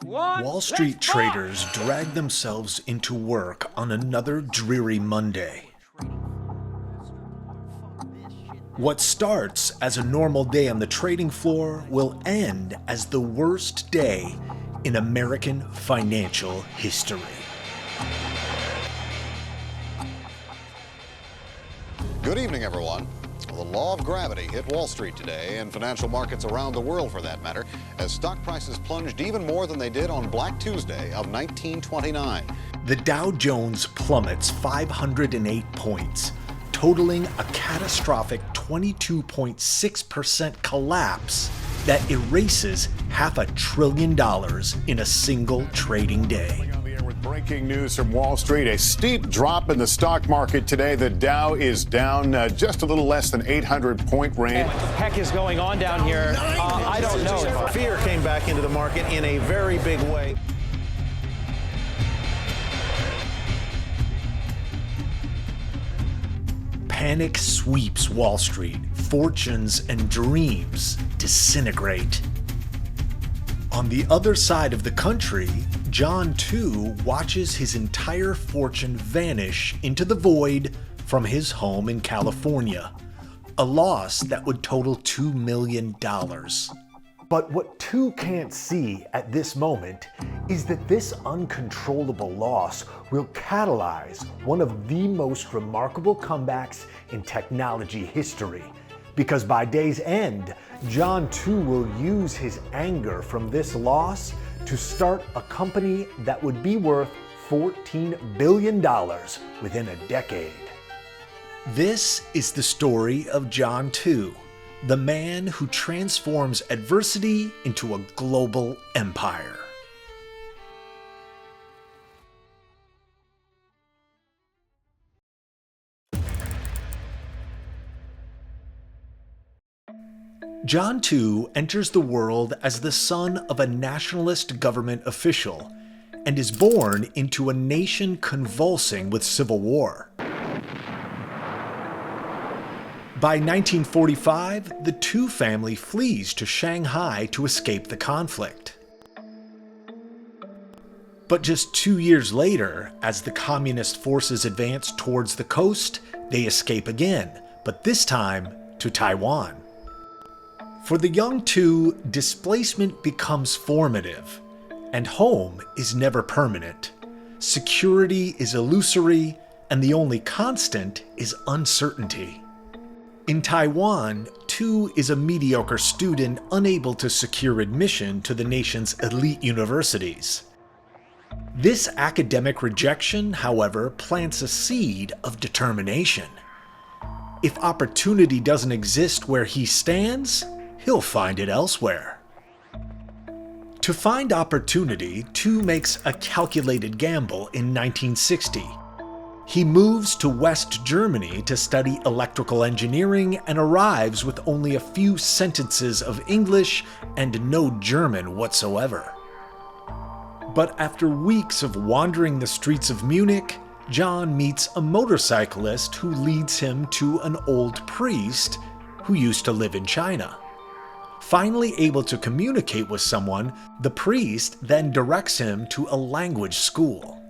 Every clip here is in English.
Wall Street traders drag themselves into work on another dreary Monday. What starts as a normal day on the trading floor will end as the worst day in American financial history. Good evening, everyone. The law of gravity hit Wall Street today, and financial markets around the world for that matter, as stock prices plunged even more than they did on Black Tuesday of 1929. The Dow Jones plummets 508 points, totaling a catastrophic 22.6% collapse that erases $500 billion in a single trading day. Breaking news from Wall Street, a steep drop in the stock market today. The Dow is down just a little less than 800-point range. What the heck is going on down here? I don't know. Fear came back into the market in a very big way. Panic sweeps Wall Street. Fortunes and dreams disintegrate. On the other side of the country, John, too, watches his entire fortune vanish into the void from his home in California, a loss that would total $2 million. But what two can't see at this moment is that this uncontrollable loss will catalyze one of the most remarkable comebacks in technology history. Because by day's end, John too will use his anger from this loss to start a company that would be worth $14 billion within a decade. This is the story of John II, the man who transforms adversity into a global empire. John II enters the world as the son of a nationalist government official and is born into a nation convulsing with civil war. By 1945, the Tu family flees to Shanghai to escape the conflict. But just 2 years later, as the communist forces advance towards the coast, they escape again, but this time to Taiwan. For the young Tu, displacement becomes formative, and home is never permanent. Security is illusory, and the only constant is uncertainty. In Taiwan, Tu is a mediocre student unable to secure admission to the nation's elite universities. This academic rejection, however, plants a seed of determination. If opportunity doesn't exist where he stands, he'll find it elsewhere. To find opportunity, Tu makes a calculated gamble in 1960. He moves to West Germany to study electrical engineering and arrives with only a few sentences of English and no German whatsoever. But after weeks of wandering the streets of Munich, John meets a motorcyclist who leads him to an old priest who used to live in China. Finally able to communicate with someone, the priest then directs him to a language school.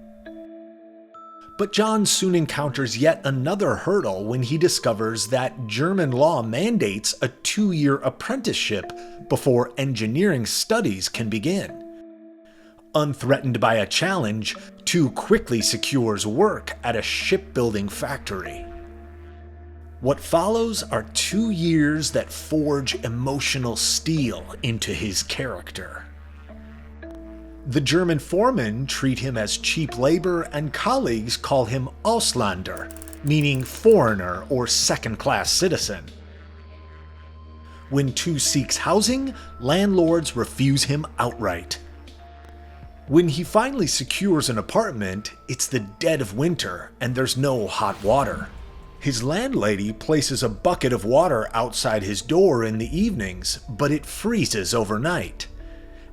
But John soon encounters yet another hurdle when he discovers that German law mandates a 2-year apprenticeship before engineering studies can begin. Unthreatened by a challenge, Tu quickly secures work at a shipbuilding factory. What follows are 2 years that forge emotional steel into his character. The German foremen treat him as cheap labor, and colleagues call him Ausländer, meaning foreigner or second-class citizen. When Tu seeks housing, landlords refuse him outright. When he finally secures an apartment, it's the dead of winter and there's no hot water. His landlady places a bucket of water outside his door in the evenings, but it freezes overnight.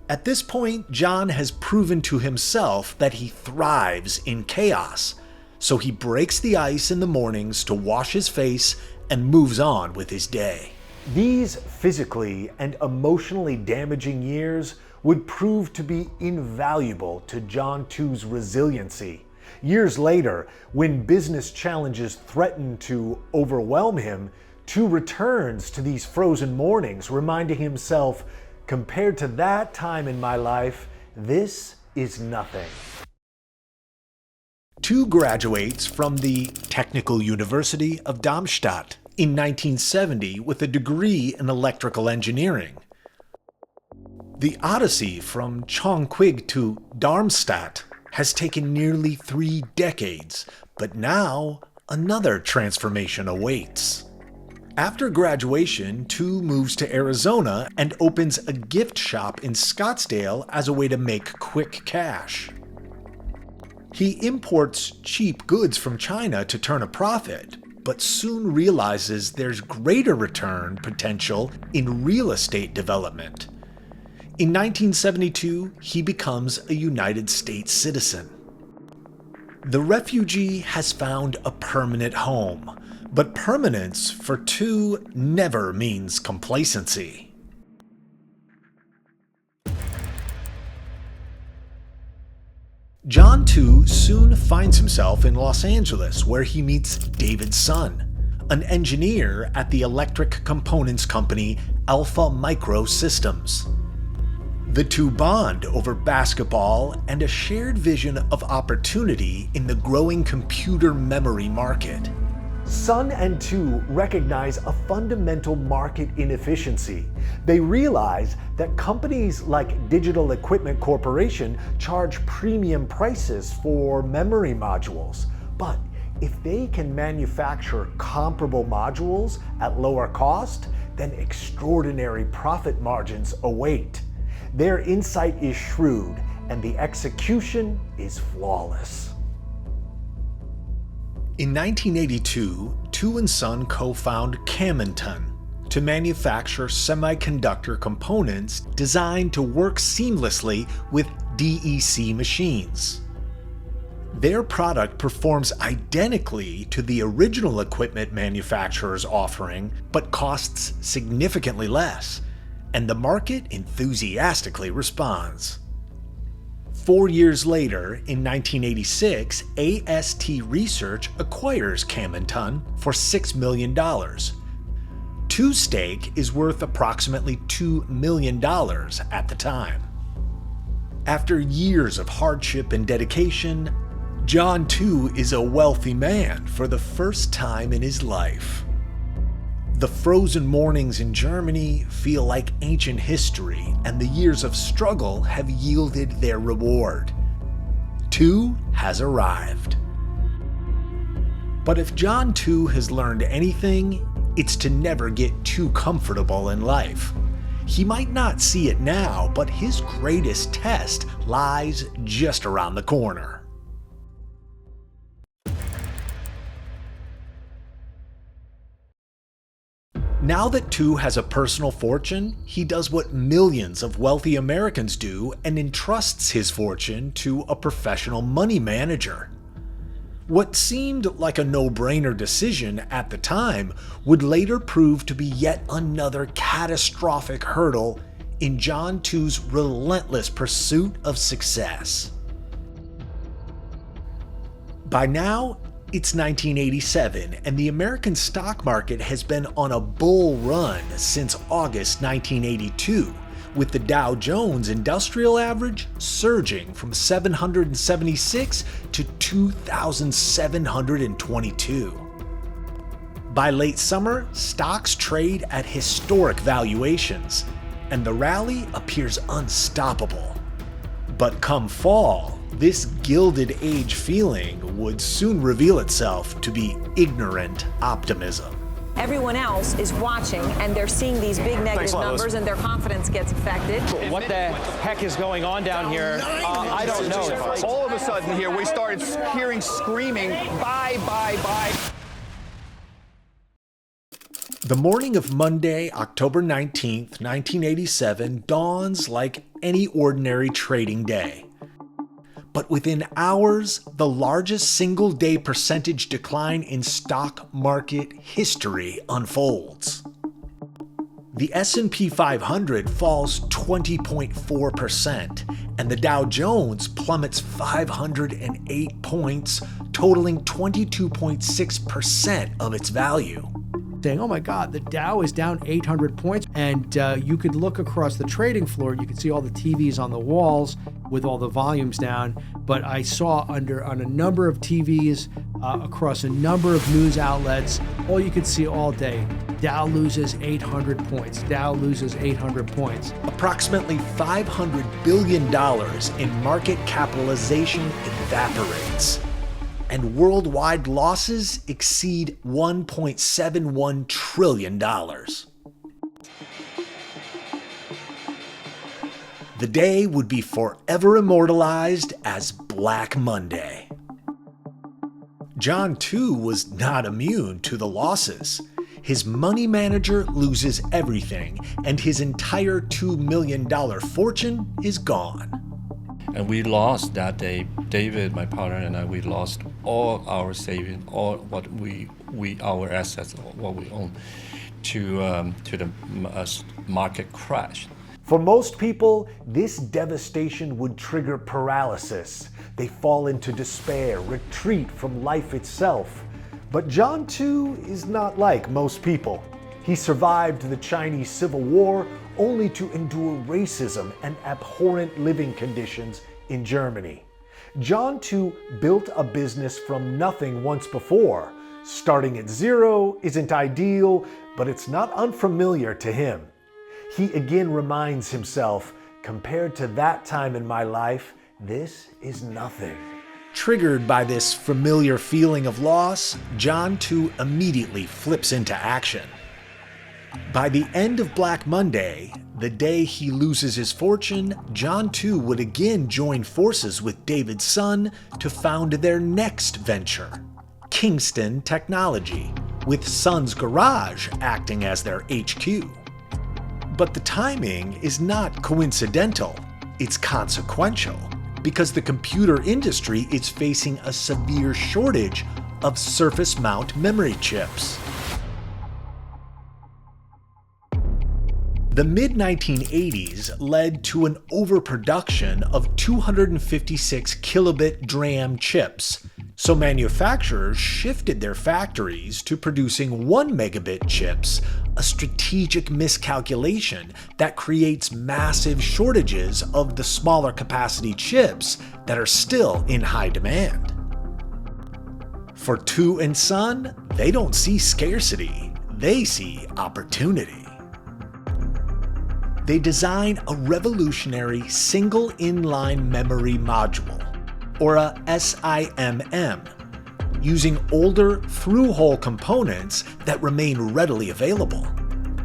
At this point, John has proven to himself that he thrives in chaos, so he breaks the ice in the mornings to wash his face and moves on with his day. These physically and emotionally damaging years would prove to be invaluable to John Two's resiliency. Years later, when business challenges threatened to overwhelm him, Two returns to these frozen mornings, reminding himself, compared to that time in my life, this is nothing. Two graduates from the Technical University of Darmstadt in 1970 with a degree in electrical engineering. The odyssey from Chongqing to Darmstadt has taken nearly 3 decades, but now another transformation awaits. After graduation, Two moves to Arizona and opens a gift shop in Scottsdale as a way to make quick cash. He imports cheap goods from China to turn a profit, but soon realizes there's greater return potential in real estate development. In 1972, he becomes a United States citizen. The refugee has found a permanent home, but permanence for Two never means complacency. John Two soon finds himself in Los Angeles, where he meets David Sun, an engineer at the electric components company Alpha Micro Systems. The two bond over basketball and a shared vision of opportunity in the growing computer memory market. Sun and Two recognize a fundamental market inefficiency. They realize that companies like Digital Equipment Corporation charge premium prices for memory modules. But if they can manufacture comparable modules at lower cost, then extraordinary profit margins await. Their insight is shrewd, and the execution is flawless. In 1982, Two and Sun co-found Kingston to manufacture semiconductor components designed to work seamlessly with DEC machines. Their product performs identically to the original equipment manufacturer's offering, but costs significantly less, and the market enthusiastically responds. 4 years later, in 1986, AST Research acquires Kingston for $6 million. Two's stake is worth approximately $2 million at the time. After years of hardship and dedication, John Two is a wealthy man for the first time in his life. The frozen mornings in Germany feel like ancient history, and the years of struggle have yielded their reward. Two has arrived. But if John Two has learned anything, it's to never get too comfortable in life. He might not see it now, but his greatest test lies just around the corner. Now that Two has a personal fortune, he does what millions of wealthy Americans do and entrusts his fortune to a professional money manager. What seemed like a no-brainer decision at the time would later prove to be yet another catastrophic hurdle in John Two's relentless pursuit of success. By now, it's 1987, and the American stock market has been on a bull run since August 1982, with the Dow Jones Industrial Average surging from 776 to 2,722. By late summer, stocks trade at historic valuations, and the rally appears unstoppable. But come fall, this Gilded Age feeling would soon reveal itself to be ignorant optimism. Everyone else is watching, and they're seeing these big negative numbers, and their confidence gets affected. What the heck is going on down here? I don't know. All of a sudden here, we started hearing screaming, buy, buy, buy. The morning of Monday, October 19th, 1987 dawns like any ordinary trading day. But within hours, the largest single-day percentage decline in stock market history unfolds. The S&P 500 falls 20.4%, and the Dow Jones plummets 508 points, totaling 22.6% of its value. Saying, oh my God, the Dow is down 800 points. And you could look across the trading floor. You could see all the TVs on the walls with all the volumes down. But I saw on a number of TVs across a number of news outlets, all you could see all day, Dow loses 800 points. Dow loses 800 points. Approximately $500 billion in market capitalization evaporates, and worldwide losses exceed $1.71 trillion. The day would be forever immortalized as Black Monday. John, too, was not immune to the losses. His money manager loses everything, and his entire $2 million fortune is gone. And we lost that day. David, my partner, and I, we lost all our savings, all what our assets, what we own, to the market crash. For most people, this devastation would trigger paralysis. They fall into despair, retreat from life itself. But John, too, is not like most people. He survived the Chinese Civil War only to endure racism and abhorrent living conditions in Germany. John, too, built a business from nothing once before. Starting at zero isn't ideal, but it's not unfamiliar to him. He again reminds himself, compared to that time in my life, this is nothing. Triggered by this familiar feeling of loss, John, too, immediately flips into action. By the end of Black Monday, the day he loses his fortune, John, too, would again join forces with David's son to found their next venture, Kingston Technology, with Son's garage acting as their HQ. But the timing is not coincidental, it's consequential, because the computer industry is facing a severe shortage of surface mount memory chips. The mid-1980s led to an overproduction of 256 kilobit DRAM chips, so manufacturers shifted their factories to producing 1 megabit chips, a strategic miscalculation that creates massive shortages of the smaller capacity chips that are still in high demand. For Tu and Son, they don't see scarcity, they see opportunity. They design a revolutionary single inline memory module, or a SIMM, using older through-hole components that remain readily available.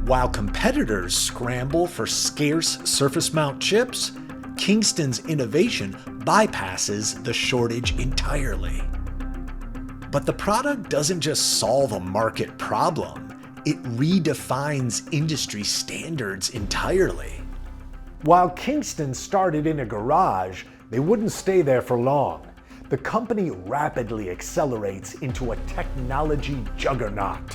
While competitors scramble for scarce surface mount chips, Kingston's innovation bypasses the shortage entirely. But the product doesn't just solve a market problem, it redefines industry standards entirely. While Kingston started in a garage, they wouldn't stay there for long. The company rapidly accelerates into a technology juggernaut.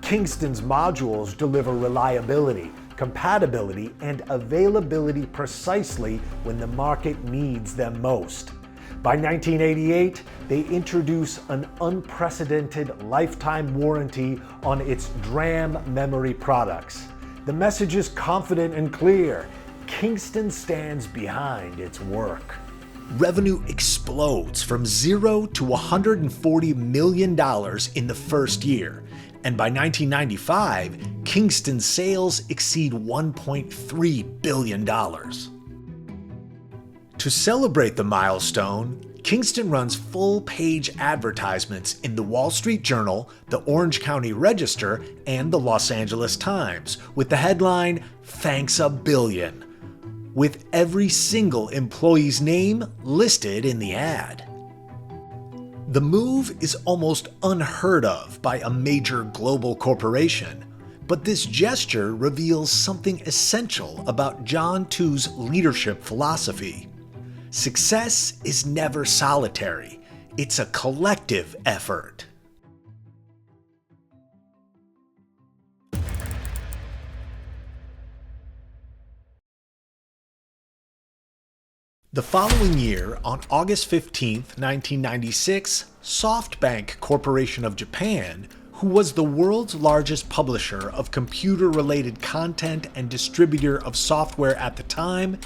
Kingston's modules deliver reliability, compatibility, and availability precisely when the market needs them most. By 1988, they introduce an unprecedented lifetime warranty on its DRAM memory products. The message is confident and clear. Kingston stands behind its work. Revenue explodes from $0 to $140 million in the first year, and by 1995, Kingston's sales exceed $1.3 billion. To celebrate the milestone, Kingston runs full-page advertisements in the Wall Street Journal, the Orange County Register, and the Los Angeles Times, with the headline, "Thanks a Billion," with every single employee's name listed in the ad. The move is almost unheard of by a major global corporation, but this gesture reveals something essential about John Tu's leadership philosophy. Success is never solitary, it's a collective effort. The following year, on August 15, 1996, SoftBank Corporation of Japan, who was the world's largest publisher of computer-related content and distributor of software at the time,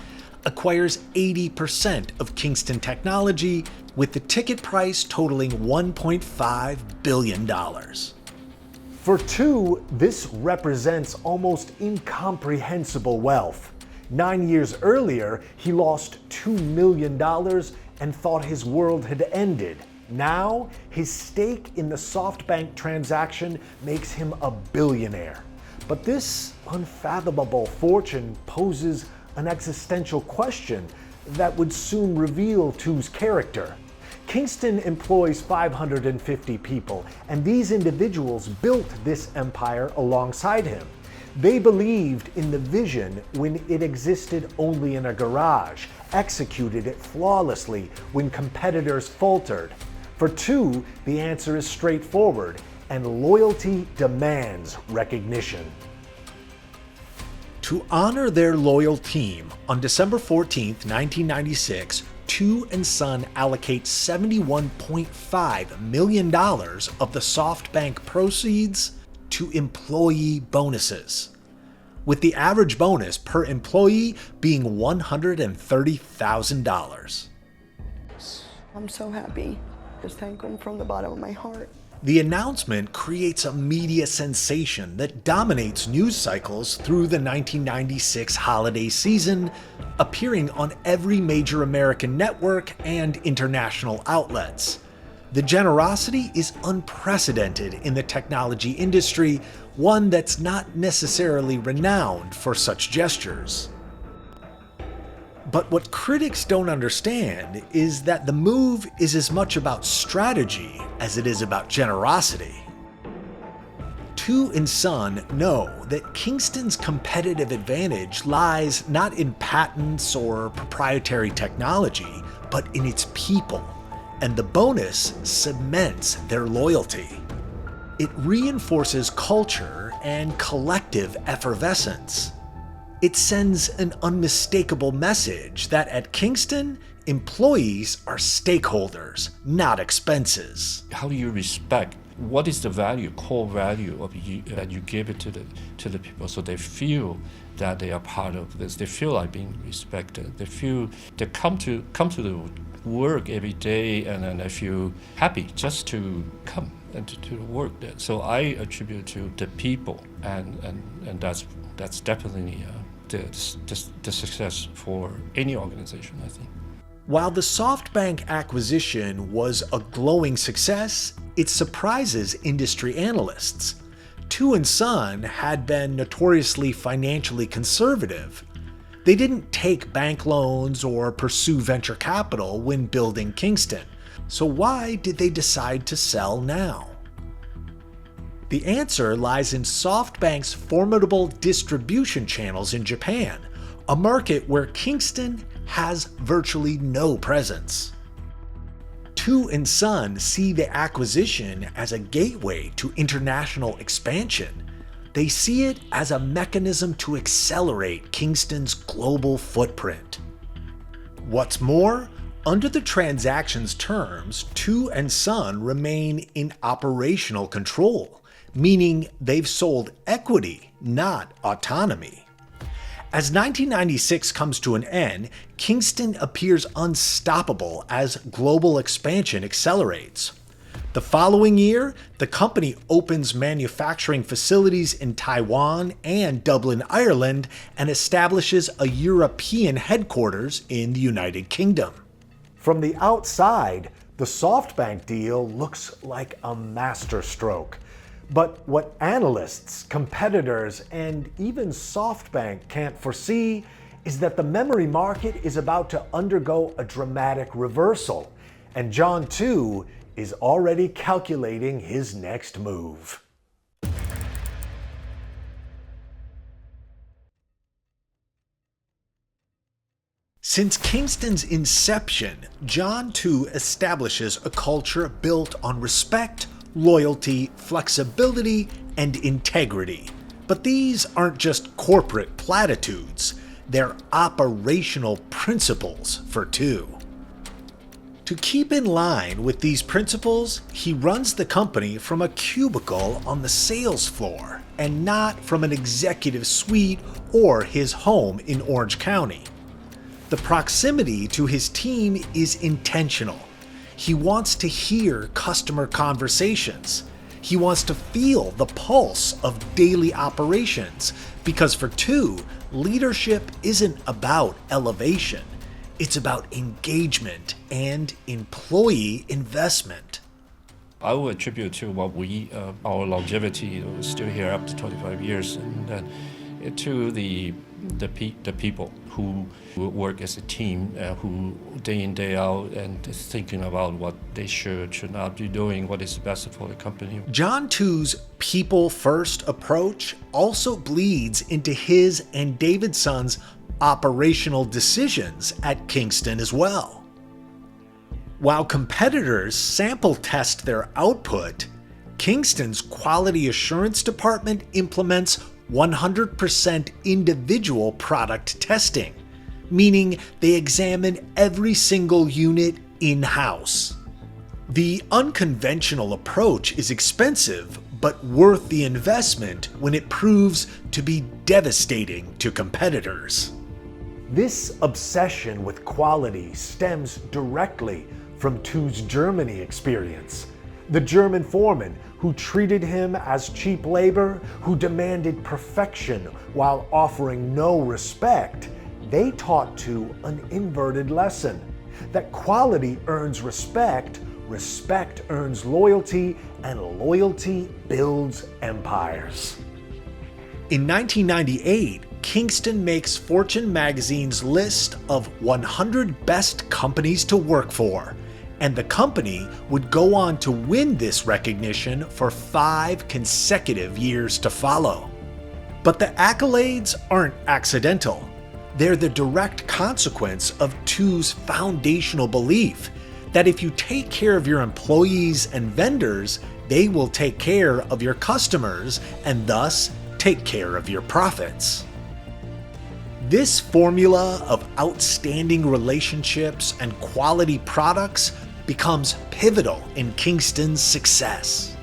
acquires 80% of Kingston Technology, with the ticket price totaling $1.5 billion. For two, this represents almost incomprehensible wealth. 9 years earlier, he lost $2 million and thought his world had ended. Now, his stake in the SoftBank transaction makes him a billionaire. But this unfathomable fortune poses an existential question that would soon reveal Tu's character. Kingston employs 550 people, and these individuals built this empire alongside him. They believed in the vision when it existed only in a garage, executed it flawlessly when competitors faltered. For Tu, the answer is straightforward, and loyalty demands recognition. To honor their loyal team, on December 14, 1996, Tu and Son allocate $71.5 million of the SoftBank proceeds to employee bonuses, with the average bonus per employee being $130,000. I'm so happy. Just thank him from the bottom of my heart. The announcement creates a media sensation that dominates news cycles through the 1996 holiday season, appearing on every major American network and international outlets. The generosity is unprecedented in the technology industry, one that's not necessarily renowned for such gestures. But what critics don't understand is that the move is as much about strategy as it is about generosity. Tu and Son know that Kingston's competitive advantage lies not in patents or proprietary technology, but in its people, and the bonus cements their loyalty. It reinforces culture and collective effervescence. It sends an unmistakable message that at Kingston, employees are stakeholders, not expenses. How do you respect? What is the value, core value of you, that you give it to the people, so they feel that they are part of this. They feel like being respected. They feel they come to the work every day, and then they feel happy just to come and to work there. So I attribute to the people, and that's definitely the success for any organization, I think. While the SoftBank acquisition was a glowing success, it surprises industry analysts. Tu and Son had been notoriously financially conservative. They didn't take bank loans or pursue venture capital when building Kingston. So why did they decide to sell now? The answer lies in SoftBank's formidable distribution channels in Japan, a market where Kingston has virtually no presence. Tu and Son see the acquisition as a gateway to international expansion. They see it as a mechanism to accelerate Kingston's global footprint. What's more, under the transaction's terms, Tu and Son remain in operational control, meaning they've sold equity, not autonomy. As 1996 comes to an end, Kingston appears unstoppable as global expansion accelerates. The following year, the company opens manufacturing facilities in Taiwan and Dublin, Ireland, and establishes a European headquarters in the United Kingdom. From the outside, the SoftBank deal looks like a masterstroke. But what analysts, competitors, and even SoftBank can't foresee is that the memory market is about to undergo a dramatic reversal, and John Tu is already calculating his next move. Since Kingston's inception, John Tu establishes a culture built on respect, loyalty, flexibility, and integrity. But these aren't just corporate platitudes. their operational principles for two. To keep in line with these principles, he runs the company from a cubicle on the sales floor and not from an executive suite or his home in Orange County. The proximity to his team is intentional. He wants to hear customer conversations. He wants to feel the pulse of daily operations, because for two, leadership isn't about elevation. It's about engagement and employee investment. I would attribute to what our longevity, we're still here up to 25 years, and to the people who work as a team, who day in, day out, and is thinking about what they should not be doing, what is best for the company. John Two's people-first approach also bleeds into his and David Sun's operational decisions at Kingston as well. While competitors sample test their output, Kingston's quality assurance department implements 100% individual product testing, meaning they examine every single unit in-house. The unconventional approach is expensive, but worth the investment when it proves to be devastating to competitors. This obsession with quality stems directly from Two's Germany experience. The German foreman who treated him as cheap labor, who demanded perfection while offering no respect, they taught Two an inverted lesson: that quality earns respect, respect earns loyalty, and loyalty builds empires. In 1998, Kingston makes Fortune magazine's list of 100 best companies to work for, and the company would go on to win this recognition for 5 consecutive years to follow. But the accolades aren't accidental. They're the direct consequence of Two's foundational belief that if you take care of your employees and vendors, they will take care of your customers and thus take care of your profits. This formula of outstanding relationships and quality products becomes pivotal in Kingston's success.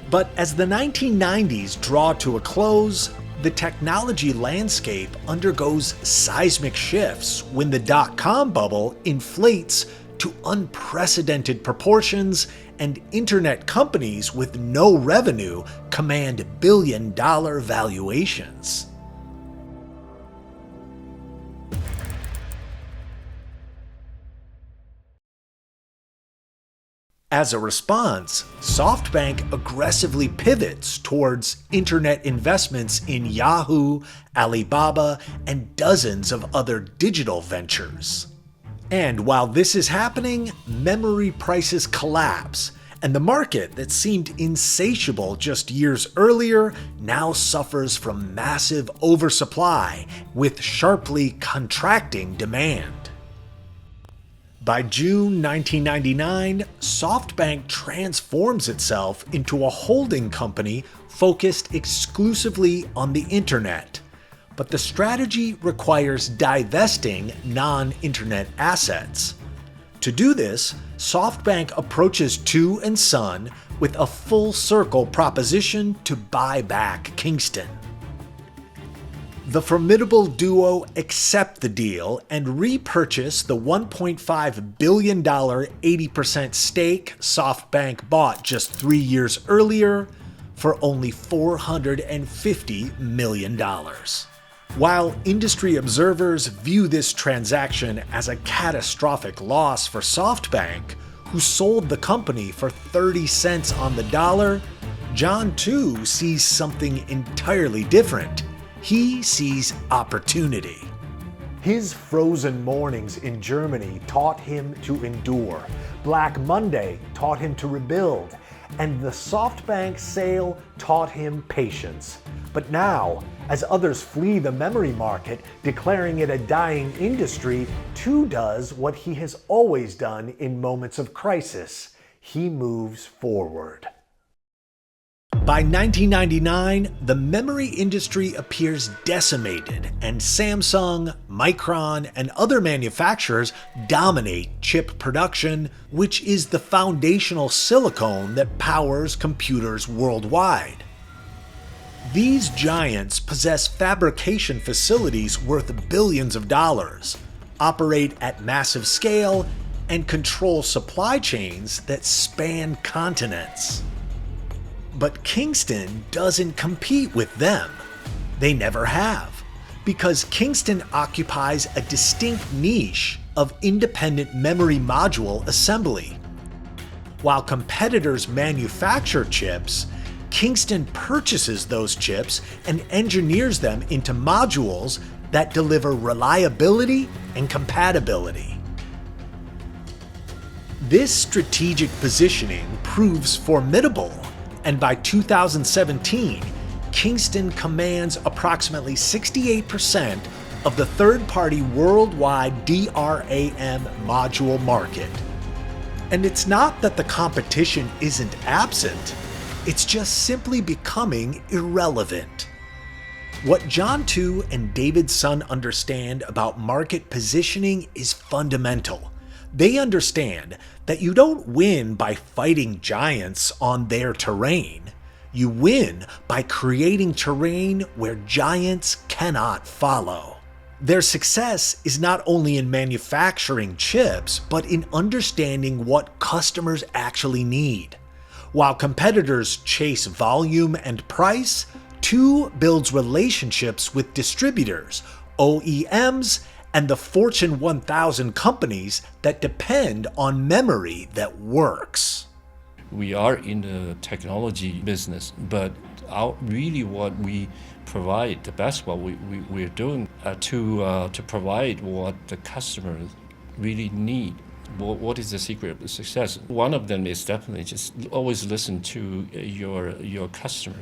But as the 1990s draw to a close, the technology landscape undergoes seismic shifts when the dot-com bubble inflates to unprecedented proportions and internet companies with no revenue command billion-dollar valuations. As a response, SoftBank aggressively pivots towards internet investments in Yahoo, Alibaba, and dozens of other digital ventures. And while this is happening, memory prices collapse, and the market that seemed insatiable just years earlier now suffers from massive oversupply with sharply contracting demand. By June 1999, SoftBank transforms itself into a holding company focused exclusively on the internet. But the strategy requires divesting non-internet assets. To do this, SoftBank approaches Two and Son with a full-circle proposition to buy back Kingston. The formidable duo accept the deal and repurchase the $1.5 billion 80% stake SoftBank bought just 3 years earlier for only $450 million. While industry observers view this transaction as a catastrophic loss for SoftBank, who sold the company for 30 cents on the dollar, John Two sees something entirely different. He sees opportunity. His frozen mornings in Germany taught him to endure. Black Monday taught him to rebuild. And the SoftBank sale taught him patience. But now, as others flee the memory market, declaring it a dying industry, Two does what he has always done in moments of crisis. He moves forward. By 1999, the memory industry appears decimated, and Samsung, Micron, and other manufacturers dominate chip production, which is the foundational silicon that powers computers worldwide. These giants possess fabrication facilities worth billions of dollars, operate at massive scale, and control supply chains that span continents. But Kingston doesn't compete with them. They never have, because Kingston occupies a distinct niche of independent memory module assembly. While competitors manufacture chips, Kingston purchases those chips and engineers them into modules that deliver reliability and compatibility. This strategic positioning proves formidable, and by 2017, Kingston commands approximately 68% of the third-party worldwide DRAM module market. And it's not that the competition isn't absent, it's just simply becoming irrelevant. What John Tu and David Sun understand about market positioning is fundamental. They understand that you don't win by fighting giants on their terrain. You win by creating terrain where giants cannot follow. Their success is not only in manufacturing chips, but in understanding what customers actually need. While competitors chase volume and price, Tu builds relationships with distributors, OEMs, and the Fortune 1000 companies that depend on memory that works. We are in the technology business, but really what we provide, the best what we're doing to provide what the customers really need. What is the secret of the success? One of them is definitely just always listen to your customer.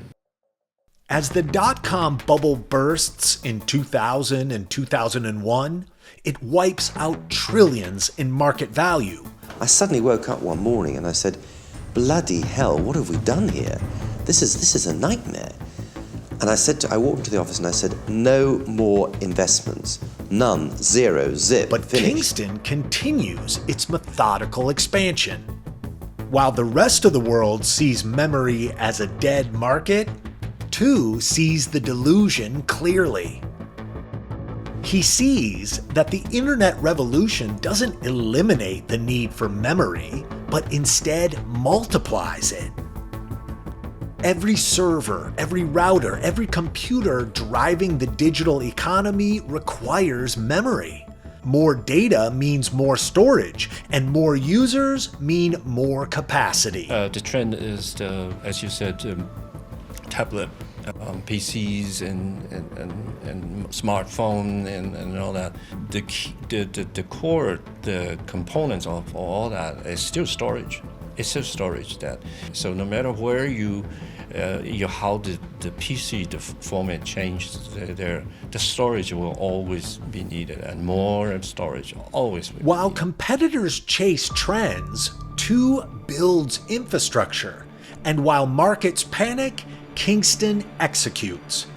As the dot-com bubble bursts in 2000 and 2001, it wipes out trillions in market value. I suddenly woke up one morning and I said, bloody hell, what have we done here? This is a nightmare. And I walked into the office and I said, no more investments. None, zero, zip, But finished. Kingston continues its methodical expansion. While the rest of the world sees memory as a dead market, Tu sees the delusion clearly. He sees that the internet revolution doesn't eliminate the need for memory, but instead multiplies it. Every server, every router, every computer driving the digital economy requires memory. More data means more storage, and more users mean more capacity. The trend is, as you said, tablet, PCs, and smartphone, and all that. The core, the components of all that is still storage. It's still storage. So no matter where how the PC, the format changes, the storage will always be needed, and more storage always will be While needed. competitors chase trends, Tu builds infrastructure, and while markets panic, Kingston executes.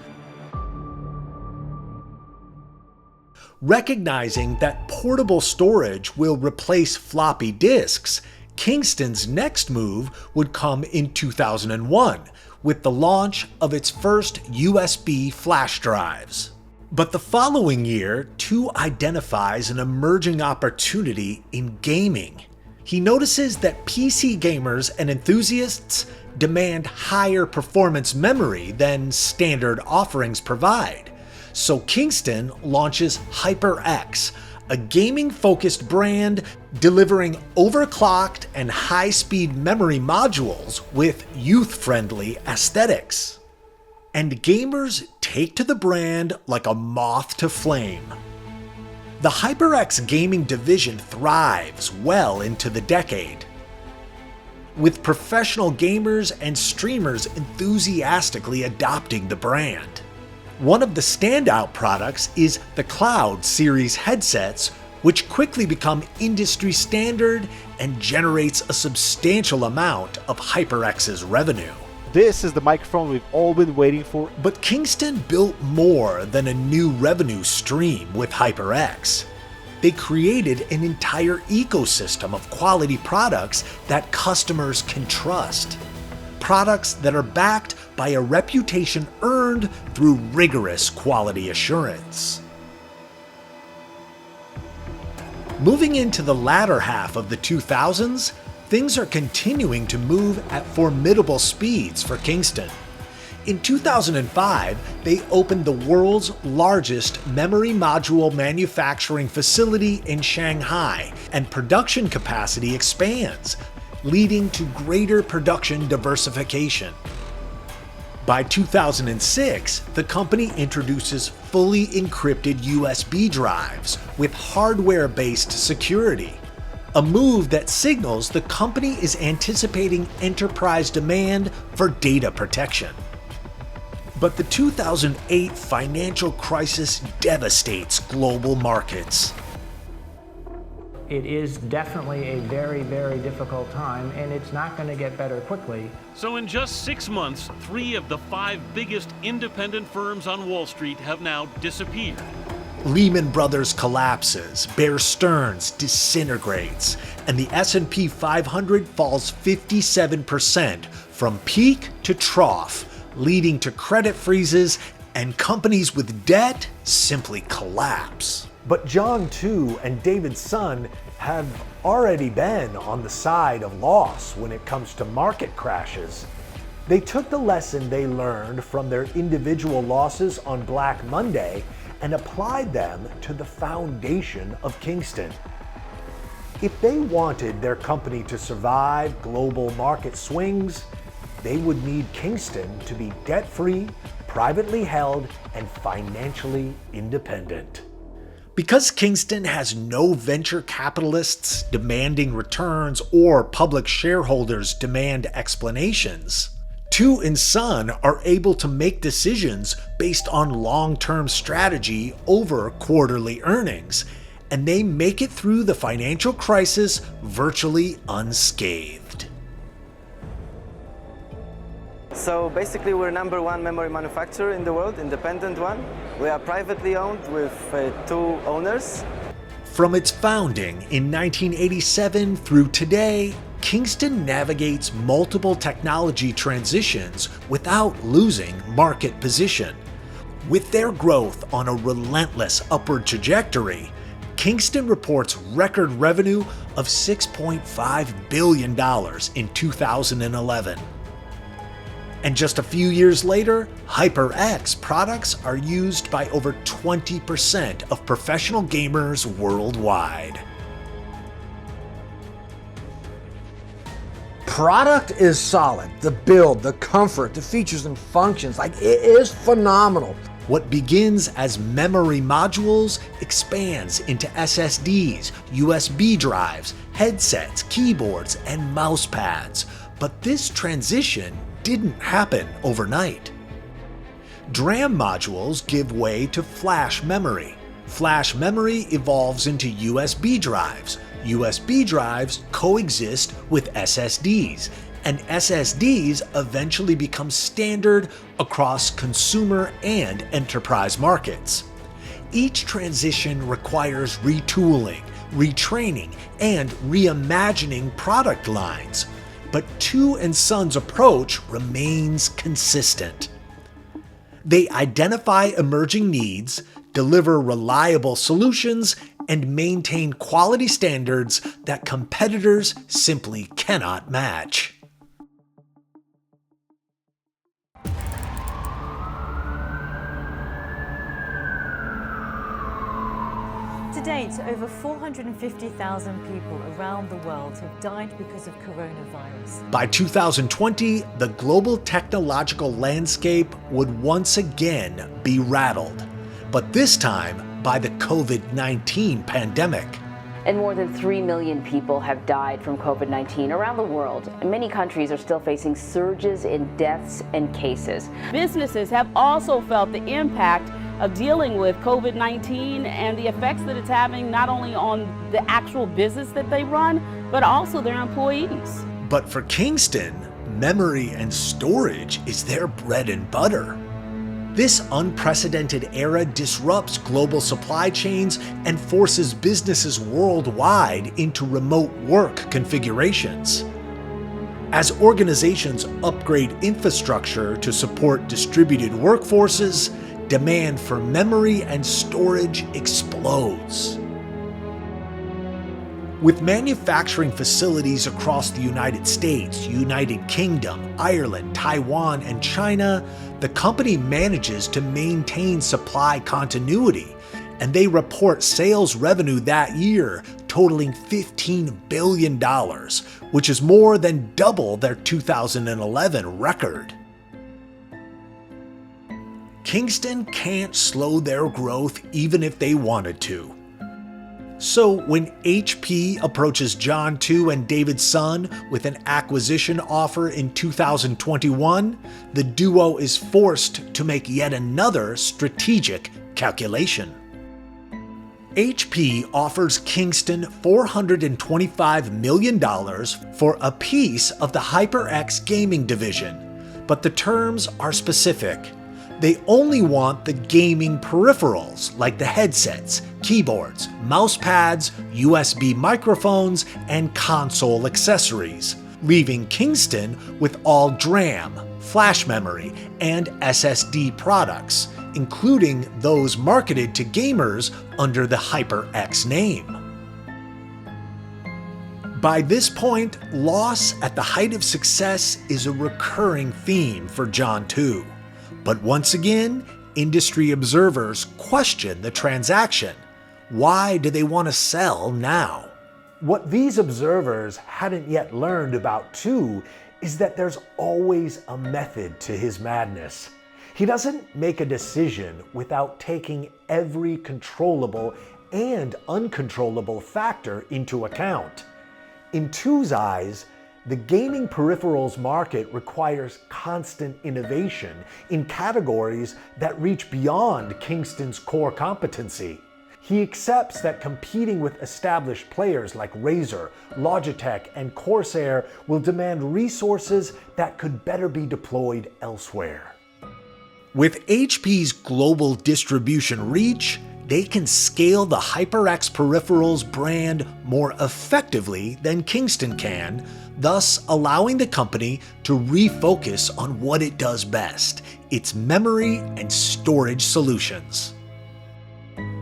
Recognizing that portable storage will replace floppy disks, Kingston's next move would come in 2001 with the launch of its first USB flash drives. But the following year, Tu identifies an emerging opportunity in gaming. He notices that PC gamers and enthusiasts demand higher performance memory than standard offerings provide. So Kingston launches HyperX, a gaming-focused brand delivering overclocked and high-speed memory modules with youth-friendly aesthetics. And gamers take to the brand like a moth to flame. The HyperX gaming division thrives well into the decade, with professional gamers and streamers enthusiastically adopting the brand. One of the standout products is the Cloud series headsets, which quickly become industry standard and generates a substantial amount of HyperX's revenue. This is the microphone we've all been waiting for. But Kingston built more than a new revenue stream with HyperX. They created an entire ecosystem of quality products that customers can trust. Products that are backed by a reputation earned through rigorous quality assurance. Moving into the latter half of the 2000s, things are continuing to move at formidable speeds for Kingston. In 2005, they opened the world's largest memory module manufacturing facility in Shanghai, and production capacity expands, leading to greater production diversification. By 2006, the company introduces fully encrypted USB drives with hardware-based security, a move that signals the company is anticipating enterprise demand for data protection. But the 2008 financial crisis devastates global markets. It is definitely a very, very difficult time, and it's not going to get better quickly. So in just 6 months, 3 of the 5 biggest independent firms on Wall Street have now disappeared. Lehman Brothers collapses, Bear Stearns disintegrates, and the S&P 500 falls 57% from peak to trough, leading to credit freezes, and companies with debt simply collapse. But John, too, and David's son have already been on the side of loss when it comes to market crashes. They took the lesson they learned from their individual losses on Black Monday and applied them to the foundation of Kingston. If they wanted their company to survive global market swings, they would need Kingston to be debt-free, privately held, and financially independent. Because Kingston has no venture capitalists demanding returns or public shareholders demand explanations, Tu and Son are able to make decisions based on long-term strategy over quarterly earnings, and they make it through the financial crisis virtually unscathed. So basically we're #1 memory manufacturer in the world, independent one. We are privately owned with 2 owners. From its founding in 1987 through today, Kingston navigates multiple technology transitions without losing market position. With their growth on a relentless upward trajectory, Kingston reports record revenue of $6.5 billion in 2011. And just a few years later, HyperX products are used by over 20% of professional gamers worldwide. Product is solid. The build, the comfort, the features and functions, it is phenomenal. What begins as memory modules expands into SSDs, USB drives, headsets, keyboards, and mouse pads. But this transition didn't happen overnight. DRAM modules give way to flash memory. Flash memory evolves into USB drives. USB drives coexist with SSDs, and SSDs eventually become standard across consumer and enterprise markets. Each transition requires retooling, retraining, and reimagining product lines. But Tu and Son's approach remains consistent. They identify emerging needs, deliver reliable solutions, and maintain quality standards that competitors simply cannot match. To date, over 450,000 people around the world have died because of coronavirus. By 2020, the global technological landscape would once again be rattled, but this time by the COVID-19 pandemic. And more than 3 million people have died from COVID-19 around the world. And many countries are still facing surges in deaths and cases. Businesses have also felt the impact of dealing with COVID-19 and the effects that it's having not only on the actual business that they run, but also their employees. But for Kingston, memory and storage is their bread and butter. This unprecedented era disrupts global supply chains and forces businesses worldwide into remote work configurations. As organizations upgrade infrastructure to support distributed workforces, demand for memory and storage explodes. With manufacturing facilities across the United States, United Kingdom, Ireland, Taiwan, and China, the company manages to maintain supply continuity, and they report sales revenue that year totaling $15 billion, which is more than double their 2011 record. Kingston can't slow their growth even if they wanted to. So when HP approaches John II and David Sun with an acquisition offer in 2021, the duo is forced to make yet another strategic calculation. HP offers Kingston $425 million for a piece of the HyperX gaming division, but the terms are specific. They only want the gaming peripherals like the headsets, keyboards, mouse pads, USB microphones, and console accessories, leaving Kingston with all DRAM, flash memory, and SSD products, including those marketed to gamers under the HyperX name. By this point, loss at the height of success is a recurring theme for John II. But once again, industry observers question the transaction. Why do they want to sell now? What these observers hadn't yet learned about II is that there's always a method to his madness. He doesn't make a decision without taking every controllable and uncontrollable factor into account. In II's eyes, the gaming peripherals market requires constant innovation in categories that reach beyond Kingston's core competency. He accepts that competing with established players like Razer, Logitech, and Corsair will demand resources that could better be deployed elsewhere. With HP's global distribution reach, they can scale the HyperX Peripherals brand more effectively than Kingston can, thus allowing the company to refocus on what it does best, its memory and storage solutions.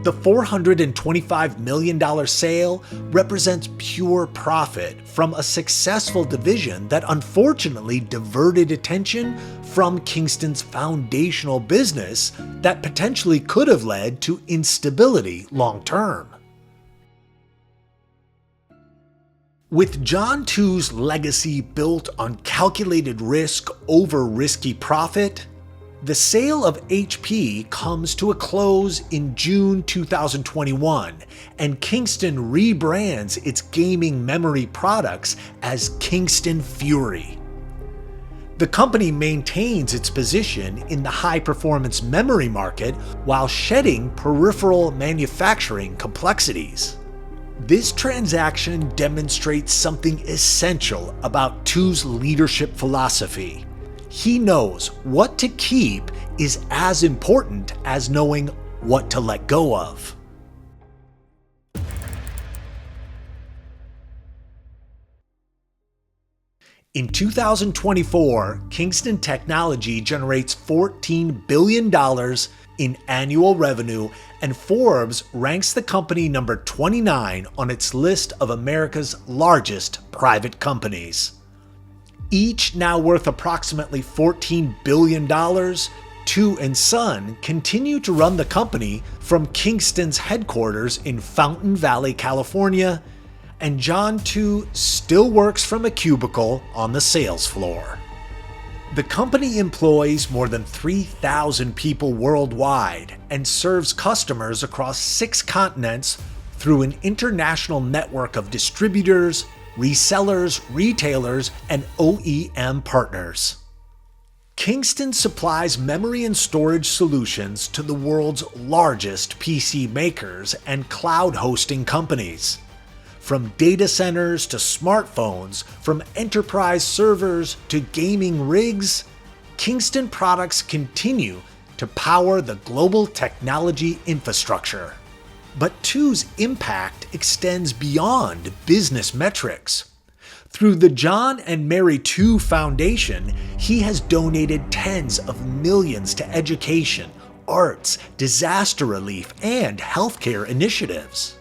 The $425 million sale represents pure profit from a successful division that unfortunately diverted attention from Kingston's foundational business that potentially could have led to instability long term. With John II's legacy built on calculated risk over risky profit, the sale of HP comes to a close in June 2021, and Kingston rebrands its gaming memory products as Kingston Fury. The company maintains its position in the high-performance memory market while shedding peripheral manufacturing complexities. This transaction demonstrates something essential about II's leadership philosophy. He knows what to keep is as important as knowing what to let go of. In 2024, Kingston Technology generates $14 billion in annual revenue, and Forbes ranks the company number 29 on its list of America's largest private companies. Each now worth approximately $14 billion, II and Sun continue to run the company from Kingston's headquarters in Fountain Valley, California, and John II still works from a cubicle on the sales floor. The company employs more than 3,000 people worldwide and serves customers across 6 continents through an international network of distributors, resellers, retailers, and OEM partners. Kingston supplies memory and storage solutions to the world's largest PC makers and cloud hosting companies. From data centers to smartphones, from enterprise servers to gaming rigs, Kingston products continue to power the global technology infrastructure. But TWO's impact extends beyond business metrics. Through the John and Mary TWO Foundation, he has donated tens of millions to education, arts, disaster relief, and healthcare initiatives.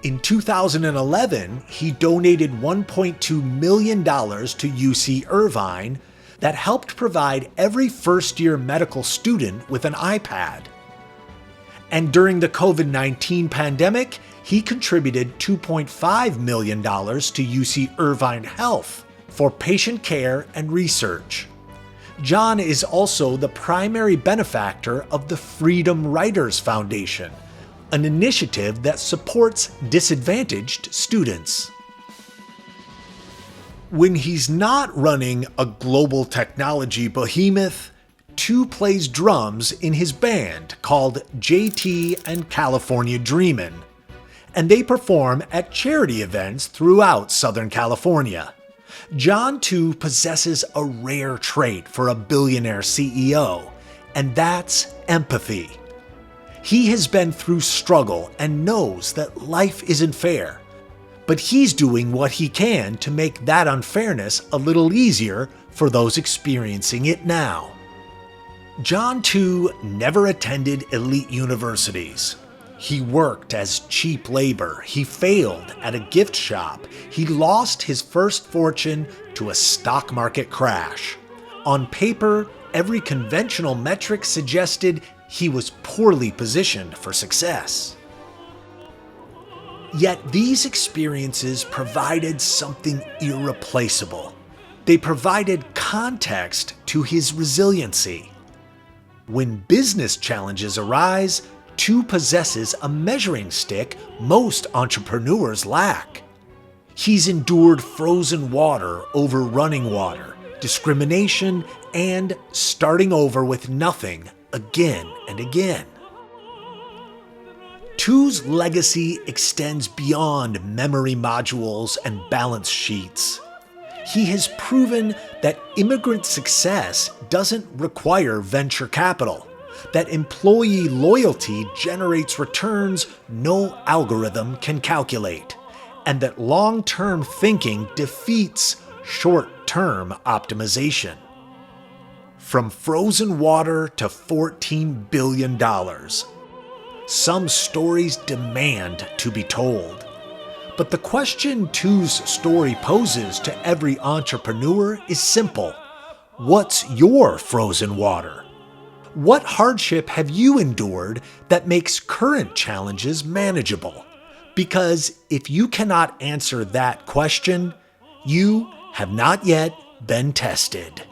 In 2011, he donated $1.2 million to UC Irvine that helped provide every first-year medical student with an iPad. And during the COVID-19 pandemic, he contributed $2.5 million to UC Irvine Health for patient care and research. John is also the primary benefactor of the Freedom Writers Foundation, an initiative that supports disadvantaged students. When he's not running a global technology behemoth, TWO plays drums in his band called JT and California Dreamin', and they perform at charity events throughout Southern California. John TWO possesses a rare trait for a billionaire CEO, and that's empathy. He has been through struggle and knows that life isn't fair, but he's doing what he can to make that unfairness a little easier for those experiencing it now. John TWO never attended elite universities. He worked as cheap labor. He failed at a gift shop. He lost his first fortune to a stock market crash. On paper, every conventional metric suggested he was poorly positioned for success. Yet these experiences provided something irreplaceable. They provided context to his resiliency. When business challenges arise, TWO possesses a measuring stick most entrepreneurs lack. He's endured frozen water over running water, discrimination, and starting over with nothing again and again. TWO's legacy extends beyond memory modules and balance sheets. He has proven that immigrant success doesn't require venture capital, that employee loyalty generates returns no algorithm can calculate, and that long-term thinking defeats short-term optimization. From frozen water to $14 billion, some stories demand to be told. But the question TWO's story poses to every entrepreneur is simple. What's your frozen water? What hardship have you endured that makes current challenges manageable? Because if you cannot answer that question, you have not yet been tested.